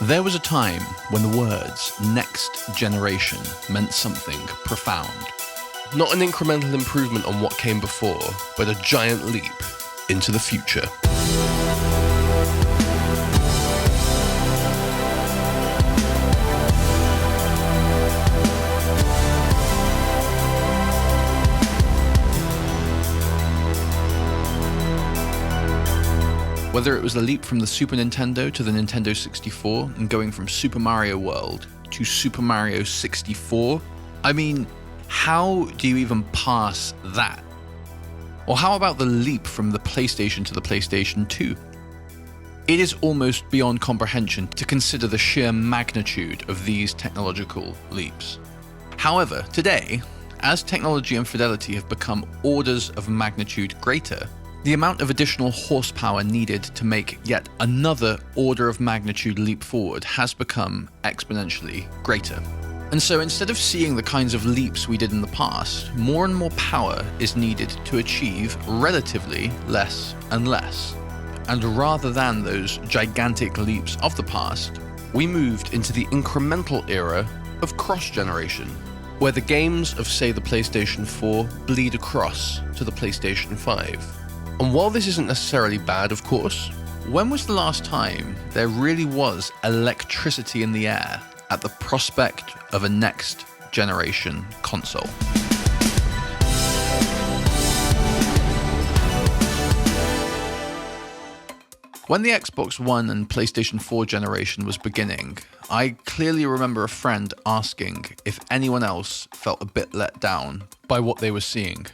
There was a time when the words next generation meant something profound. Not an incremental improvement on what came before, but a giant leap into the future. Whether it was the leap from the Super Nintendo to the Nintendo 64 and going from Super Mario World to Super Mario 64, I mean, how do you even pass that? Or how about the leap from the PlayStation to the PlayStation 2? It is almost beyond comprehension to consider the sheer magnitude of these technological leaps. However, today, as technology and fidelity have become orders of magnitude greater, the amount of additional horsepower needed to make yet another order of magnitude leap forward has become exponentially greater. And so instead of seeing the kinds of leaps we did in the past, more and more power is needed to achieve relatively less and less. And rather than those gigantic leaps of the past, we moved into the incremental era of cross-generation, where the games of, say, the PlayStation 4 bleed across to the PlayStation 5. And while this isn't necessarily bad, of course, when was the last time there really was electricity in the air at the prospect of a next generation console? When the Xbox One and PlayStation 4 generation was beginning, I clearly remember a friend asking if anyone else felt a bit let down by what they were seeing.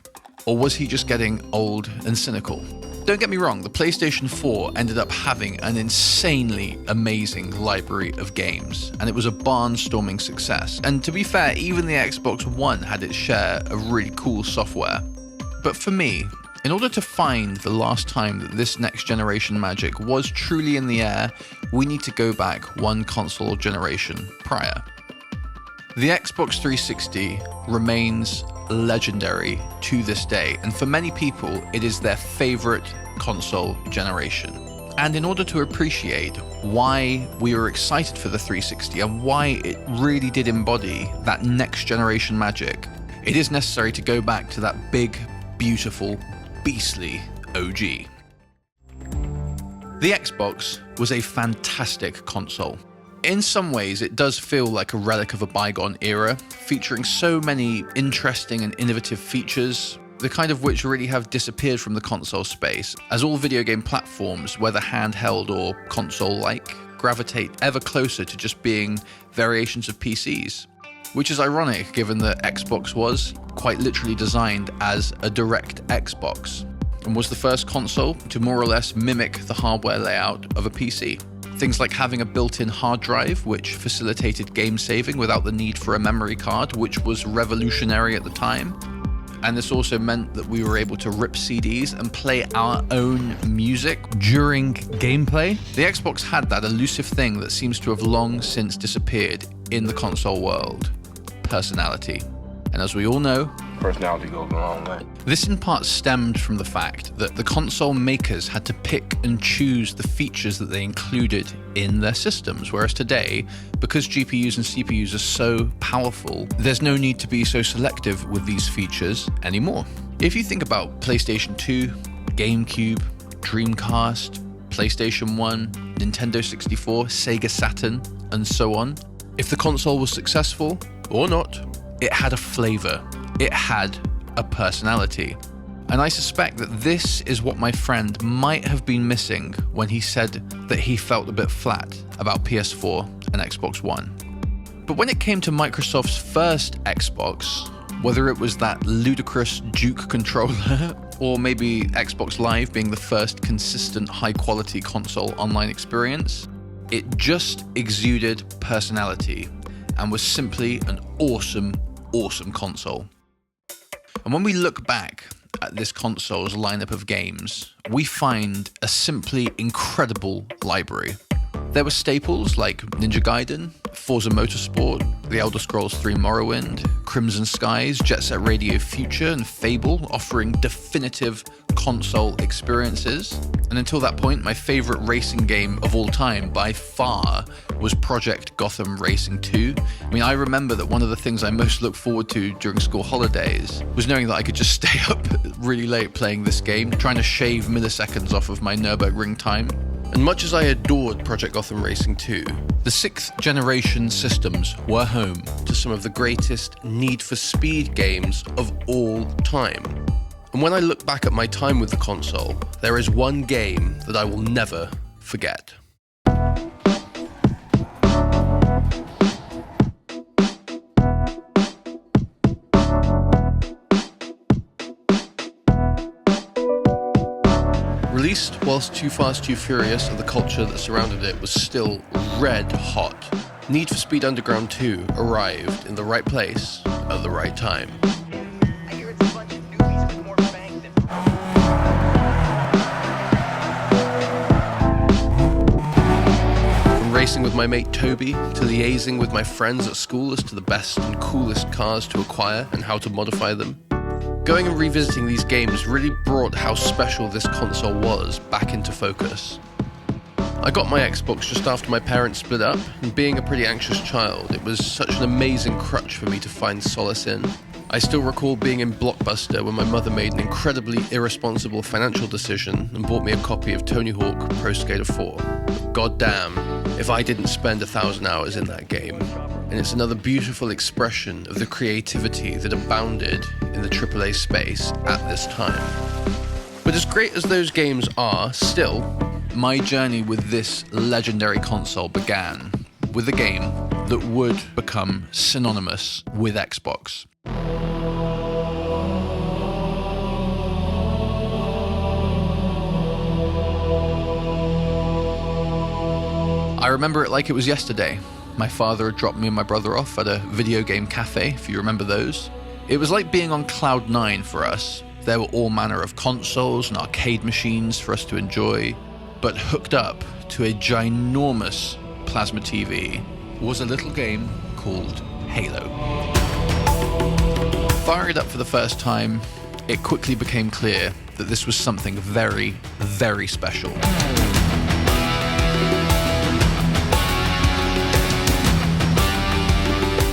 Or was he just getting old and cynical? Don't get me wrong, the PlayStation 4 ended up having an insanely amazing library of games, and it was a barnstorming success. And to be fair, even the Xbox One had its share of really cool software. But for me, in order to find the last time that this next generation magic was truly in the air, we need to go back one console generation prior. The Xbox 360 remains legendary to this day, and for many people, it is their favorite console generation. And in order to appreciate why we were excited for the 360 and why it really did embody that next generation magic, it is necessary to go back to that big, beautiful, beastly OG. The Xbox was a fantastic console. In some ways, it does feel like a relic of a bygone era, featuring so many interesting and innovative features, the kind of which really have disappeared from the console space, as all video game platforms, whether handheld or console-like, gravitate ever closer to just being variations of PCs. Which is ironic, given that Xbox was quite literally designed as a direct Xbox, and was the first console to more or less mimic the hardware layout of a PC. Things like having a built-in hard drive, which facilitated game saving without the need for a memory card, which was revolutionary at the time. And this also meant that we were able to rip CDs and play our own music during gameplay. The Xbox had that elusive thing that seems to have long since disappeared in the console world: personality. And as we all know, personality goes a long way. This in part stemmed from the fact that the console makers had to pick and choose the features that they included in their systems, whereas today, because GPUs and CPUs are so powerful, there's no need to be so selective with these features anymore. If you think about PlayStation 2, GameCube, Dreamcast, PlayStation 1, Nintendo 64, Sega Saturn, and so on, if the console was successful or not, it had a flavor. It had a personality. And I suspect that this is what my friend might have been missing when he said that he felt a bit flat about PS4 and Xbox One. But when it came to Microsoft's first Xbox, whether it was that ludicrous Duke controller or maybe Xbox Live being the first consistent high-quality console online experience, it just exuded personality and was simply an awesome console. And when we look back at this console's lineup of games, we find a simply incredible library. There were staples like Ninja Gaiden, Forza Motorsport, The Elder Scrolls 3 Morrowind, Crimson Skies, Jet Set Radio Future, and Fable, offering definitive console experiences. And until that point, my favorite racing game of all time by far was Project Gotham Racing 2. I mean, I remember that one of the things I most looked forward to during school holidays was knowing that I could just stay up really late playing this game, trying to shave milliseconds off of my Nürburgring time. And much as I adored Project Gotham Racing 2, the 6th generation systems were home to some of the greatest Need for Speed games of all time. And when I look back at my time with the console, there is one game that I will never forget. Released whilst Too Fast, Too Furious and the culture that surrounded it was still red hot, Need for Speed Underground 2 arrived in the right place at the right time. Racing with my mate Toby, to liaising with my friends at school as to the best and coolest cars to acquire and how to modify them. Going and revisiting these games really brought how special this console was back into focus. I got my Xbox just after my parents split up, and being a pretty anxious child, it was such an amazing crutch for me to find solace in. I still recall being in Blockbuster when my mother made an incredibly irresponsible financial decision and bought me a copy of Tony Hawk Pro Skater 4. God damn, if I didn't spend 1,000 hours in that game. And it's another beautiful expression of the creativity that abounded in the AAA space at this time. But as great as those games are, still, my journey with this legendary console began with a game that would become synonymous with Xbox. I remember it like it was yesterday. My father had dropped me and my brother off at a video game cafe, if you remember those. It was like being on cloud 9 for us. There were all manner of consoles and arcade machines for us to enjoy, but hooked up to a ginormous plasma TV was a little game called Halo. Firing it up for the first time, it quickly became clear that this was something very, very special.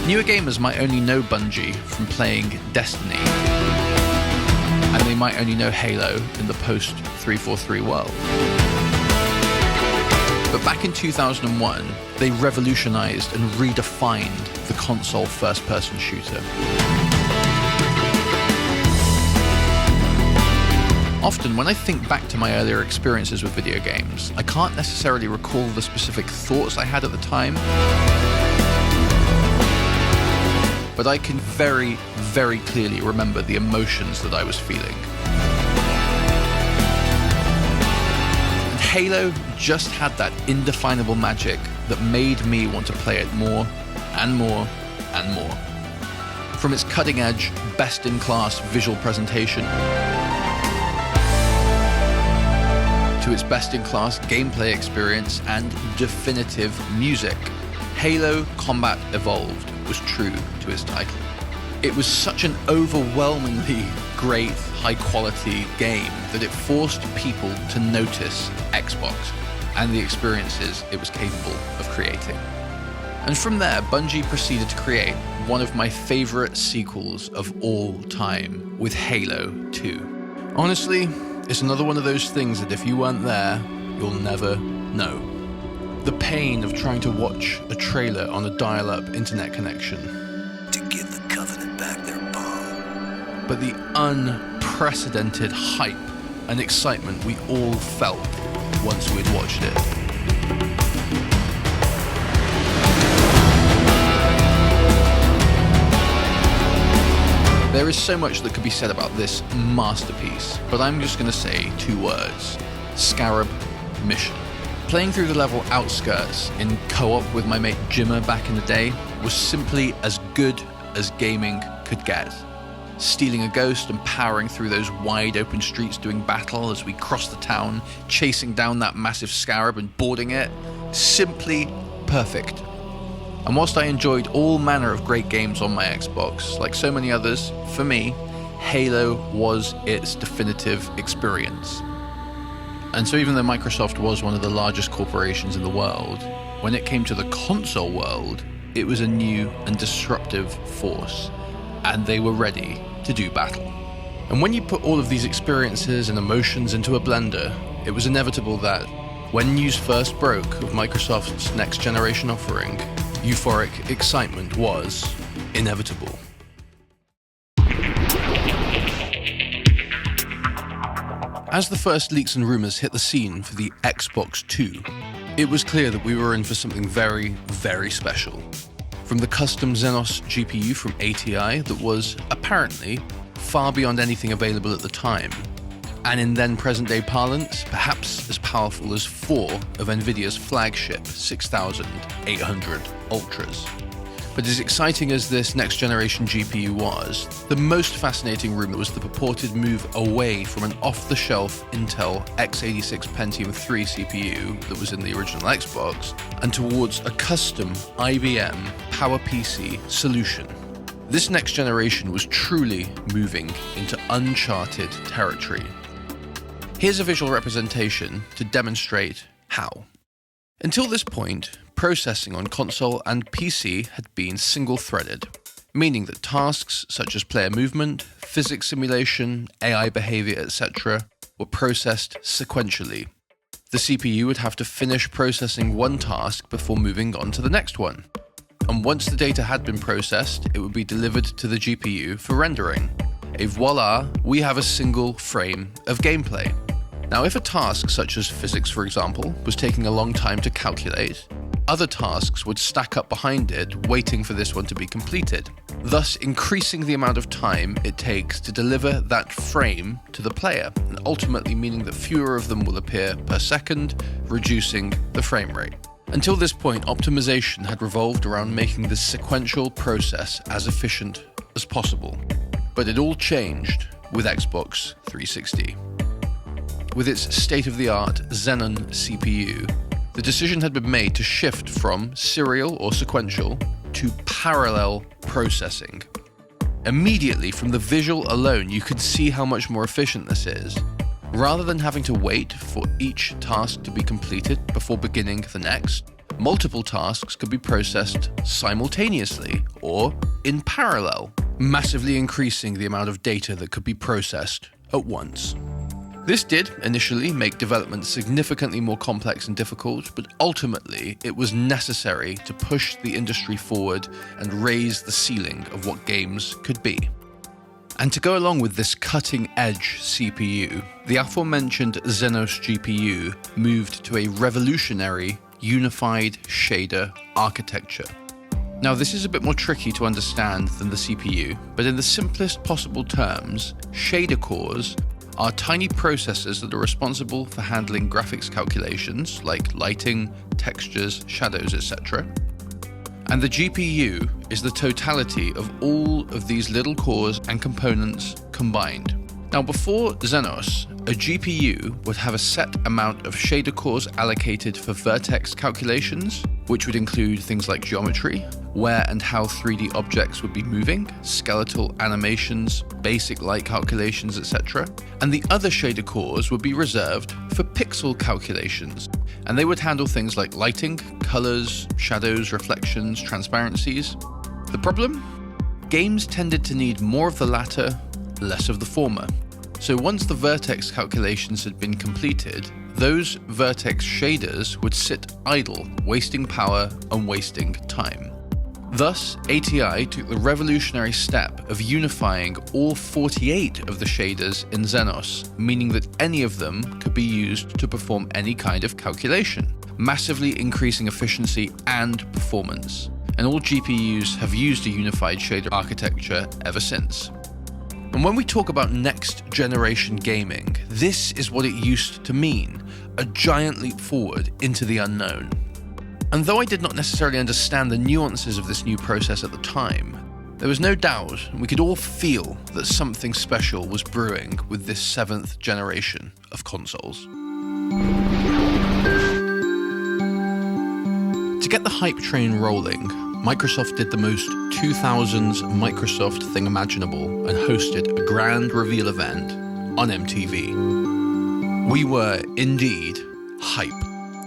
Newer gamers might only know Bungie from playing Destiny, and they might only know Halo in the post-343 world. But back in 2001, they revolutionized and redefined the console first-person shooter. Often, when I think back to my earlier experiences with video games, I can't necessarily recall the specific thoughts I had at the time, but I can very, very clearly remember the emotions that I was feeling. And Halo just had that indefinable magic that made me want to play it more and more and more. From its cutting-edge, best-in-class visual presentation to its best-in-class gameplay experience and definitive music, Halo Combat Evolved was true to its title. It was such an overwhelmingly great, high-quality game that it forced people to notice Xbox and the experiences it was capable of creating. And from there, Bungie proceeded to create one of my favorite sequels of all time with Halo 2. Honestly, it's another one of those things that if you weren't there, you'll never know. The pain of trying to watch a trailer on a dial-up internet connection. To give the Covenant back their bomb. But the unprecedented hype and excitement we all felt once we'd watched it. There is so much that could be said about this masterpiece, but I'm just going to say 2 words. Scarab Mission. Playing through the level Outskirts in co-op with my mate Jimmer back in the day was simply as good as gaming could get. Stealing a ghost and powering through those wide open streets doing battle as we crossed the town, chasing down that massive scarab and boarding it. Simply perfect. And whilst I enjoyed all manner of great games on my Xbox, like so many others, for me, Halo was its definitive experience. And so even though Microsoft was one of the largest corporations in the world, when it came to the console world, it was a new and disruptive force, and they were ready to do battle. And when you put all of these experiences and emotions into a blender, it was inevitable that when news first broke of Microsoft's next generation offering, euphoric excitement was inevitable. As the first leaks and rumors hit the scene for the Xbox 2, it was clear that we were in for something very, very special. From the custom Xenos GPU from ATI that was, apparently, far beyond anything available at the time, and in then present-day parlance, perhaps as powerful as 4 of NVIDIA's flagship 6800 Ultras. But as exciting as this next-generation GPU was, the most fascinating rumor was the purported move away from an off-the-shelf Intel x86 Pentium 3 CPU that was in the original Xbox, and towards a custom IBM PowerPC solution. This next generation was truly moving into uncharted territory. Here's a visual representation to demonstrate how. Until this point, processing on console and PC had been single-threaded, meaning that tasks such as player movement, physics simulation, AI behavior, etc. were processed sequentially. The CPU would have to finish processing one task before moving on to the next one. And once the data had been processed, it would be delivered to the GPU for rendering. Et voila, we have a single frame of gameplay. Now, if a task such as physics, for example, was taking a long time to calculate, other tasks would stack up behind it, waiting for this one to be completed, thus increasing the amount of time it takes to deliver that frame to the player, and ultimately meaning that fewer of them will appear per second, reducing the frame rate. Until this point, optimization had revolved around making this sequential process as efficient as possible. But it all changed with Xbox 360. With its state-of-the-art Xenon CPU, the decision had been made to shift from serial or sequential to parallel processing. Immediately, from the visual alone, you could see how much more efficient this is. Rather than having to wait for each task to be completed before beginning the next, multiple tasks could be processed simultaneously or in parallel, massively increasing the amount of data that could be processed at once. This did initially make development significantly more complex and difficult, but ultimately it was necessary to push the industry forward and raise the ceiling of what games could be. And to go along with this cutting-edge CPU, the aforementioned Xenos GPU moved to a revolutionary unified shader architecture. Now, this is a bit more tricky to understand than the CPU, but in the simplest possible terms, shader cores are tiny processors that are responsible for handling graphics calculations like lighting, textures, shadows, etc. And the GPU is the totality of all of these little cores and components combined. Now, before Xenos, a GPU would have a set amount of shader cores allocated for vertex calculations, which would include things like geometry, where and how 3D objects would be moving, skeletal animations, basic light calculations, etc. And the other shader cores would be reserved for pixel calculations, and they would handle things like lighting, colors, shadows, reflections, transparencies. The problem? Games tended to need more of the latter, less of the former. So once the vertex calculations had been completed, those vertex shaders would sit idle, wasting power and wasting time. Thus, ATI took the revolutionary step of unifying all 48 of the shaders in Xenos, meaning that any of them could be used to perform any kind of calculation, massively increasing efficiency and performance. And all GPUs have used a unified shader architecture ever since. And when we talk about next generation gaming, this is what it used to mean, a giant leap forward into the unknown. And though I did not necessarily understand the nuances of this new process at the time, there was no doubt, and we could all feel that something special was brewing with this 7th generation of consoles. To get the hype train rolling, Microsoft did the most 2000s Microsoft thing imaginable and hosted a grand reveal event on MTV. We were indeed hype.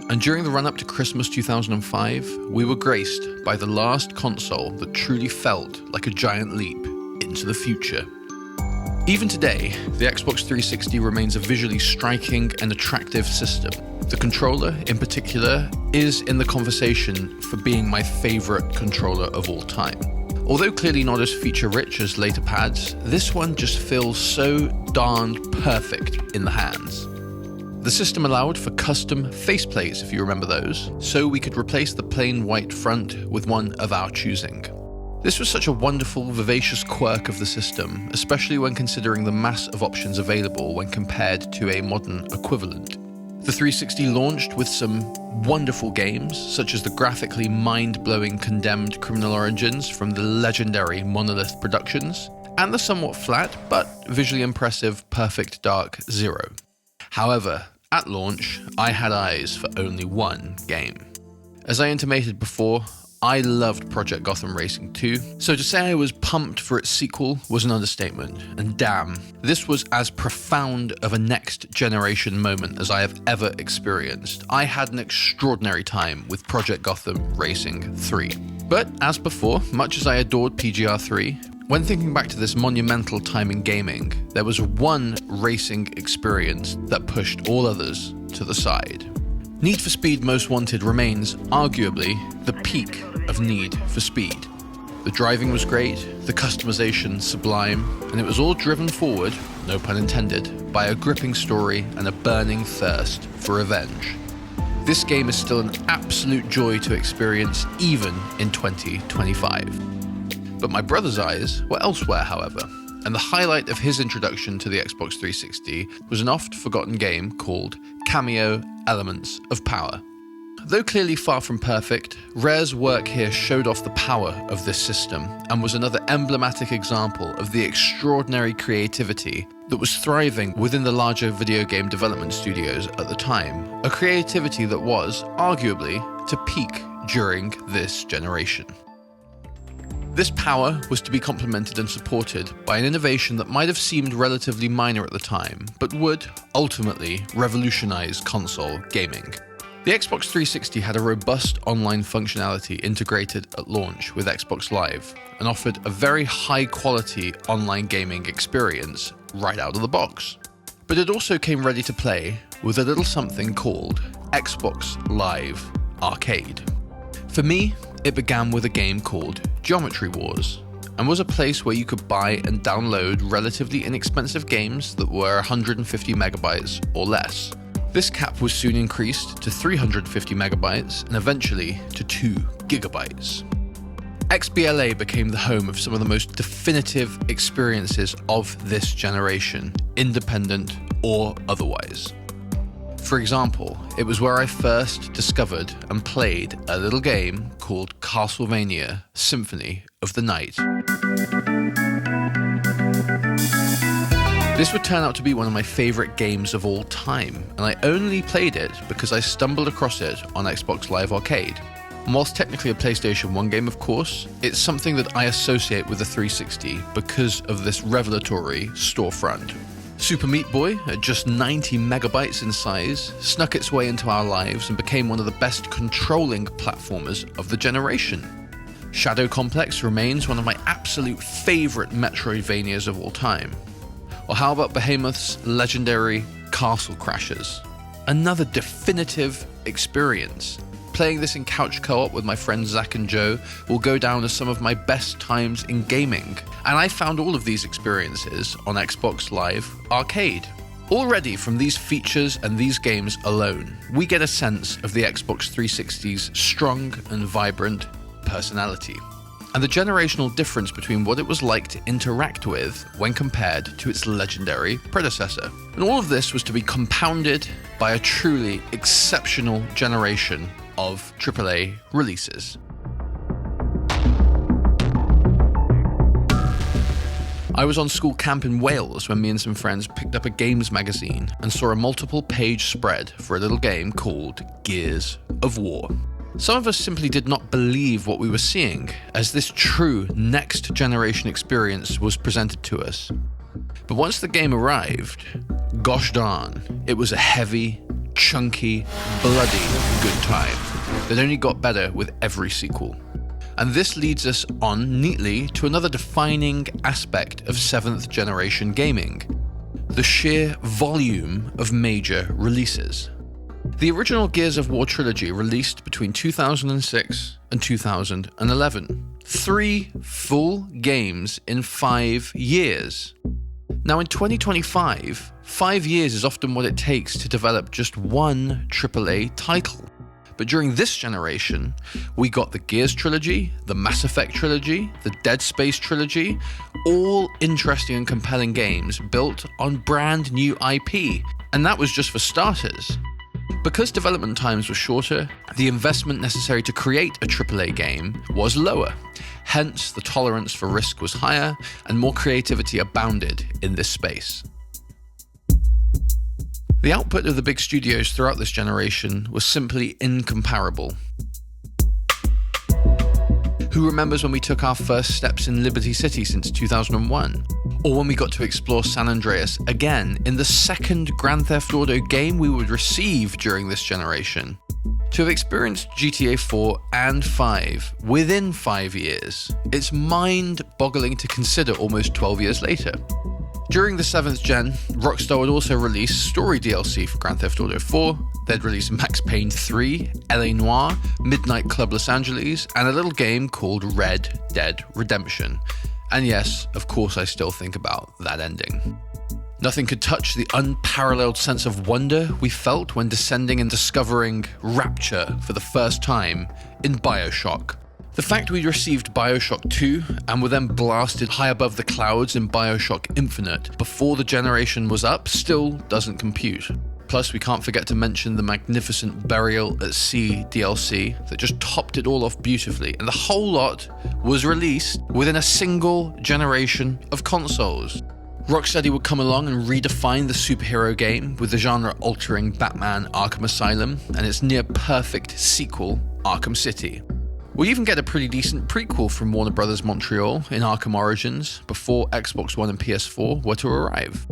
And during the run-up to Christmas 2005, we were graced by the last console that truly felt like a giant leap into the future. Even today, the Xbox 360 remains a visually striking and attractive system. The controller, in particular, is in the conversation for being my favorite controller of all time. Although clearly not as feature-rich as later pads, this one just feels so darned perfect in the hands. The system allowed for custom faceplates, if you remember those, so we could replace the plain white front with one of our choosing. This was such a wonderful, vivacious quirk of the system, especially when considering the mass of options available when compared to a modern equivalent. The 360 launched with some wonderful games, such as the graphically mind-blowing Condemned Criminal Origins from the legendary Monolith Productions, and the somewhat flat but visually impressive Perfect Dark Zero. However, at launch, I had eyes for only one game. As I intimated before, I loved Project Gotham Racing 2, so to say I was pumped for its sequel was an understatement, and damn, this was as profound of a next-generation moment as I have ever experienced. I had an extraordinary time with Project Gotham Racing 3. But, as before, much as I adored PGR 3, when thinking back to this monumental time in gaming, there was one racing experience that pushed all others to the side. Need for Speed Most Wanted remains, arguably, the peak of Need for Speed. The driving was great, the customization sublime, and it was all driven forward, no pun intended, by a gripping story and a burning thirst for revenge. This game is still an absolute joy to experience even in 2025. But my brother's eyes were elsewhere, however, and the highlight of his introduction to the Xbox 360 was an oft-forgotten game called Cameo Elements of Power. Though clearly far from perfect, Rare's work here showed off the power of this system and was another emblematic example of the extraordinary creativity that was thriving within the larger video game development studios at the time, a creativity that was, arguably, to peak during this generation. This power was to be complemented and supported by an innovation that might have seemed relatively minor at the time, but would, ultimately, revolutionize console gaming. The Xbox 360 had a robust online functionality integrated at launch with Xbox Live, and offered a very high-quality online gaming experience right out of the box. But it also came ready to play with a little something called Xbox Live Arcade. For me, it began with a game called Geometry Wars, and was a place where you could buy and download relatively inexpensive games that were 150 megabytes or less. This cap was soon increased to 350 megabytes and eventually to 2 gigabytes. XBLA became the home of some of the most definitive experiences of this generation, independent or otherwise. For example, it was where I first discovered and played a little game called Castlevania Symphony of the Night. This would turn out to be one of my favorite games of all time, and I only played it because I stumbled across it on Xbox Live Arcade. And whilst technically a PlayStation 1 game, of course, it's something that I associate with the 360 because of this revelatory storefront. Super Meat Boy, at just 90 megabytes in size, snuck its way into our lives and became one of the best controlling platformers of the generation. Shadow Complex remains one of my absolute favourite Metroidvanias of all time. Or how about Behemoth's legendary Castle Crashers? Another definitive experience. Playing this in couch co-op with my friends Zach and Joe will go down as some of my best times in gaming, and I found all of these experiences on Xbox Live Arcade. Already from these features and these games alone, we get a sense of the Xbox 360's strong and vibrant personality, and the generational difference between what it was like to interact with when compared to its legendary predecessor. And all of this was to be compounded by a truly exceptional generation of AAA releases. I was on school camp in Wales when me and some friends picked up a games magazine and saw a multiple-page spread for a little game called Gears of War. Some of us simply did not believe what we were seeing, as this true next-generation experience was presented to us. But once the game arrived, Gosh darn, it was a heavy, chunky, bloody good time that only got better with every sequel. And this leads us on neatly to another defining aspect of 7th generation gaming: the sheer volume of major releases. The original Gears of War trilogy released between 2006 and 2011. 3 full games in 5 years. Now in 2025, 5 years is often what it takes to develop just one AAA title. But during this generation, we got the Gears trilogy, the Mass Effect trilogy, the Dead Space trilogy, all interesting and compelling games built on brand new IP. And that was just for starters. Because development times were shorter, the investment necessary to create a AAA game was lower. Hence, the tolerance for risk was higher, and more creativity abounded in this space. The output of the big studios throughout this generation was simply incomparable. Who remembers when we took our first steps in Liberty City since 2001? Or when we got to explore San Andreas again in the second Grand Theft Auto game we would receive during this generation? To have experienced GTA 4 and 5 within 5 years, it's mind-boggling to consider almost 12 years later. During the 7th gen, Rockstar would also release story DLC for Grand Theft Auto 4, they'd release Max Payne 3, LA Noire, Midnight Club Los Angeles, and a little game called Red Dead Redemption. And yes, of course I still think about that ending. Nothing could touch the unparalleled sense of wonder we felt when descending and discovering Rapture for the first time in BioShock. The fact we received BioShock 2 and were then blasted high above the clouds in BioShock Infinite before the generation was up still doesn't compute. Plus, we can't forget to mention the magnificent Burial at Sea DLC that just topped it all off beautifully, and the whole lot was released within a single generation of consoles. Rocksteady would come along and redefine the superhero game with the genre-altering Batman Arkham Asylum and its near-perfect sequel, Arkham City. We even get a pretty decent prequel from Warner Bros. Montreal in Arkham Origins before Xbox One and PS4 were to arrive.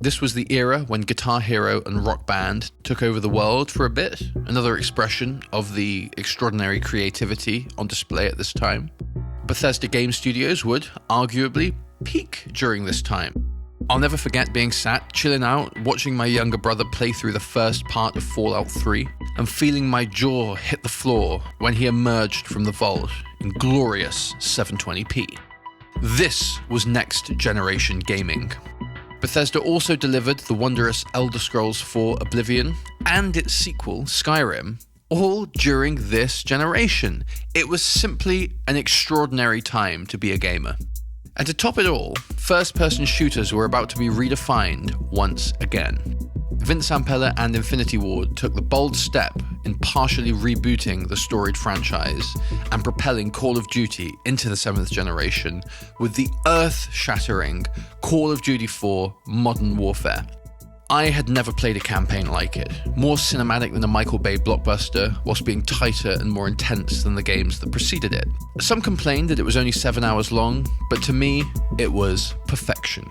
This was the era when Guitar Hero and Rock Band took over the world for a bit, another expression of the extraordinary creativity on display at this time. Bethesda Game Studios would, arguably, peak during this time. I'll never forget being sat, chilling out, watching my younger brother play through the first part of Fallout 3, and feeling my jaw hit the floor when he emerged from the vault in glorious 720p. This was next generation gaming. Bethesda also delivered the wondrous Elder Scrolls 4 Oblivion and its sequel, Skyrim, all during this generation. It was simply an extraordinary time to be a gamer. And to top it all, first-person shooters were about to be redefined once again. Vince Zampella and Infinity Ward took the bold step in partially rebooting the storied franchise and propelling Call of Duty into the 7th generation with the earth-shattering Call of Duty 4 Modern Warfare. I had never played a campaign like it, more cinematic than a Michael Bay blockbuster, whilst being tighter and more intense than the games that preceded it. Some complained that it was only 7 hours long, but to me, it was perfection.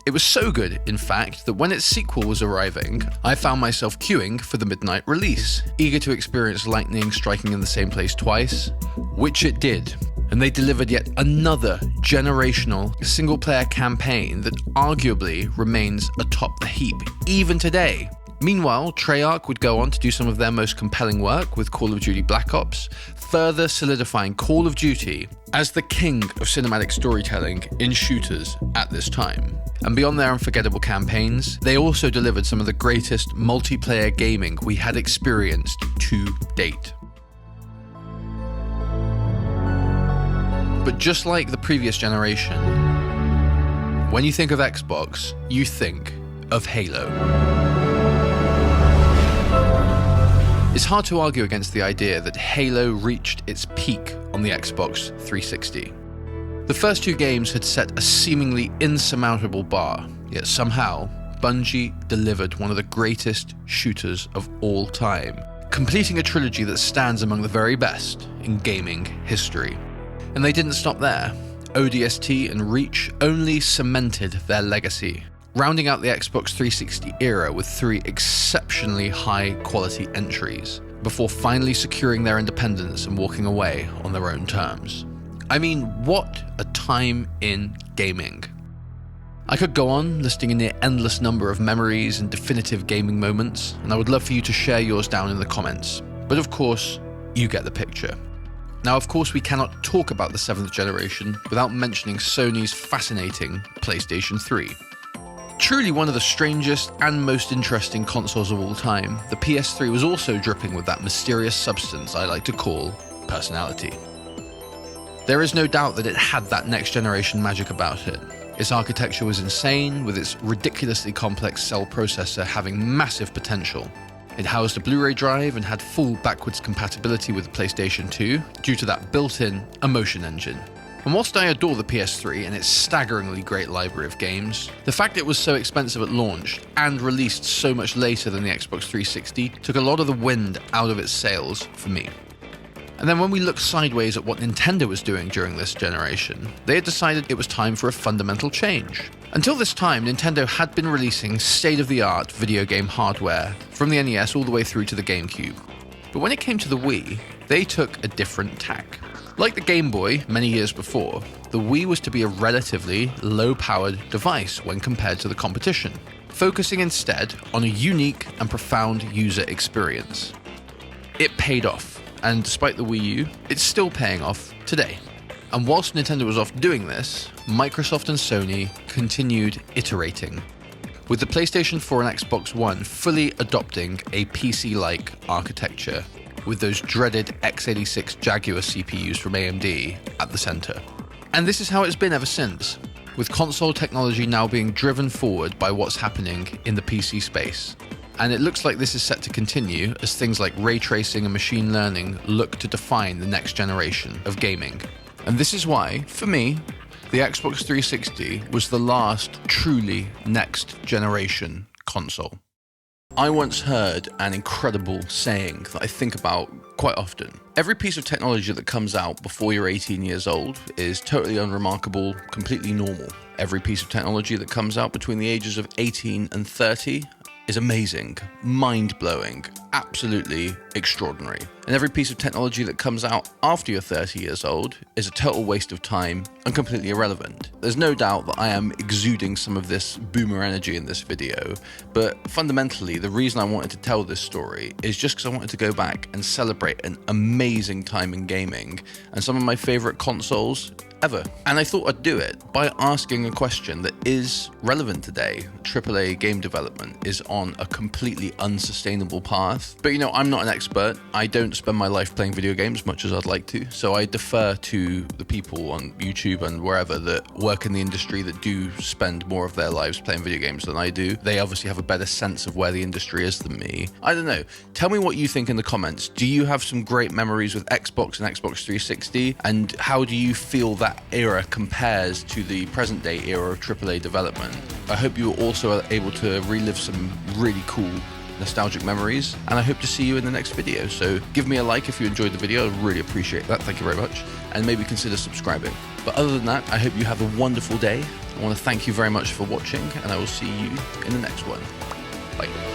It was so good, in fact, that when its sequel was arriving, I found myself queuing for the midnight release, eager to experience lightning striking in the same place twice, which it did. And they delivered yet another generational single-player campaign that arguably remains atop the heap, even today. Meanwhile, Treyarch would go on to do some of their most compelling work with Call of Duty Black Ops, further solidifying Call of Duty as the king of cinematic storytelling in shooters at this time. And beyond their unforgettable campaigns, they also delivered some of the greatest multiplayer gaming we had experienced to date. But just like the previous generation, when you think of Xbox, you think of Halo. It's hard to argue against the idea that Halo reached its peak on the Xbox 360. The first 2 games had set a seemingly insurmountable bar, yet somehow Bungie delivered one of the greatest shooters of all time, completing a trilogy that stands among the very best in gaming history. And they didn't stop there. ODST and Reach only cemented their legacy. rounding out the Xbox 360 era with 3 exceptionally high quality entries, before finally securing their independence and walking away on their own terms. I mean, what a time in gaming. I could go on listing a near endless number of memories and definitive gaming moments, and I would love for you to share yours down in the comments. But of course, you get the picture. Now, of course, we cannot talk about the 7th generation without mentioning Sony's fascinating PlayStation 3. Truly one of the strangest and most interesting consoles of all time, the PS3 was also dripping with that mysterious substance I like to call personality. There is no doubt that it had that next generation magic about it. Its architecture was insane, with its ridiculously complex cell processor having massive potential. It housed a Blu-ray drive and had full backwards compatibility with the PlayStation 2 due to that built-in emotion engine. And whilst I adore the PS3 and its staggeringly great library of games, the fact it was so expensive at launch and released so much later than the Xbox 360 took a lot of the wind out of its sails for me. And then when we look sideways at what Nintendo was doing during this generation, they had decided it was time for a fundamental change. Until this time, Nintendo had been releasing state-of-the-art video game hardware, from the NES all the way through to the GameCube. But when it came to the Wii, they took a different tack. Like the Game Boy many years before, the Wii was to be a relatively low-powered device when compared to the competition, focusing instead on a unique and profound user experience. It paid off, and despite the Wii U, it's still paying off today. And whilst Nintendo was off doing this, Microsoft and Sony continued iterating, with the PlayStation 4 and Xbox One fully adopting a PC-like architecture, with those dreaded x86 Jaguar CPUs from AMD at the center. And this is how it's been ever since, with console technology now being driven forward by what's happening in the PC space. And it looks like this is set to continue as things like ray tracing and machine learning look to define the next generation of gaming. And this is why, for me, the Xbox 360 was the last truly next generation console. I once heard an incredible saying that I think about quite often. Every piece of technology that comes out before you're 18 years old is totally unremarkable, completely normal. Every piece of technology that comes out between the ages of 18 and 30 is amazing, mind-blowing, absolutely extraordinary. And every piece of technology that comes out after you're 30 years old is a total waste of time and completely irrelevant. There's no doubt that I am exuding some of this boomer energy in this video, but fundamentally the reason I wanted to tell this story is just because I wanted to go back and celebrate an amazing time in gaming and some of my favorite consoles ever. And I thought I'd do it by asking a question that is relevant today. AAA game development is on a completely unsustainable path. But you know, I'm not an expert. I don't spend my life playing video games much as I'd like to. So I defer to the people on YouTube and wherever that work in the industry that do spend more of their lives playing video games than I do. They obviously have a better sense of where the industry is than me. I don't know. Tell me what you think in the comments. Do you have some great memories with Xbox and Xbox 360? And how do you feel that era compares to the present day era of AAA development? I hope you also are able to relive some really cool nostalgic memories, and I hope to see you in the next video. So give me a like if you enjoyed the video. I'd really appreciate that. Thank you very much. And maybe consider subscribing. But other than that, I hope you have a wonderful day. I want to thank you very much for watching, and I will see you in the next one. Bye.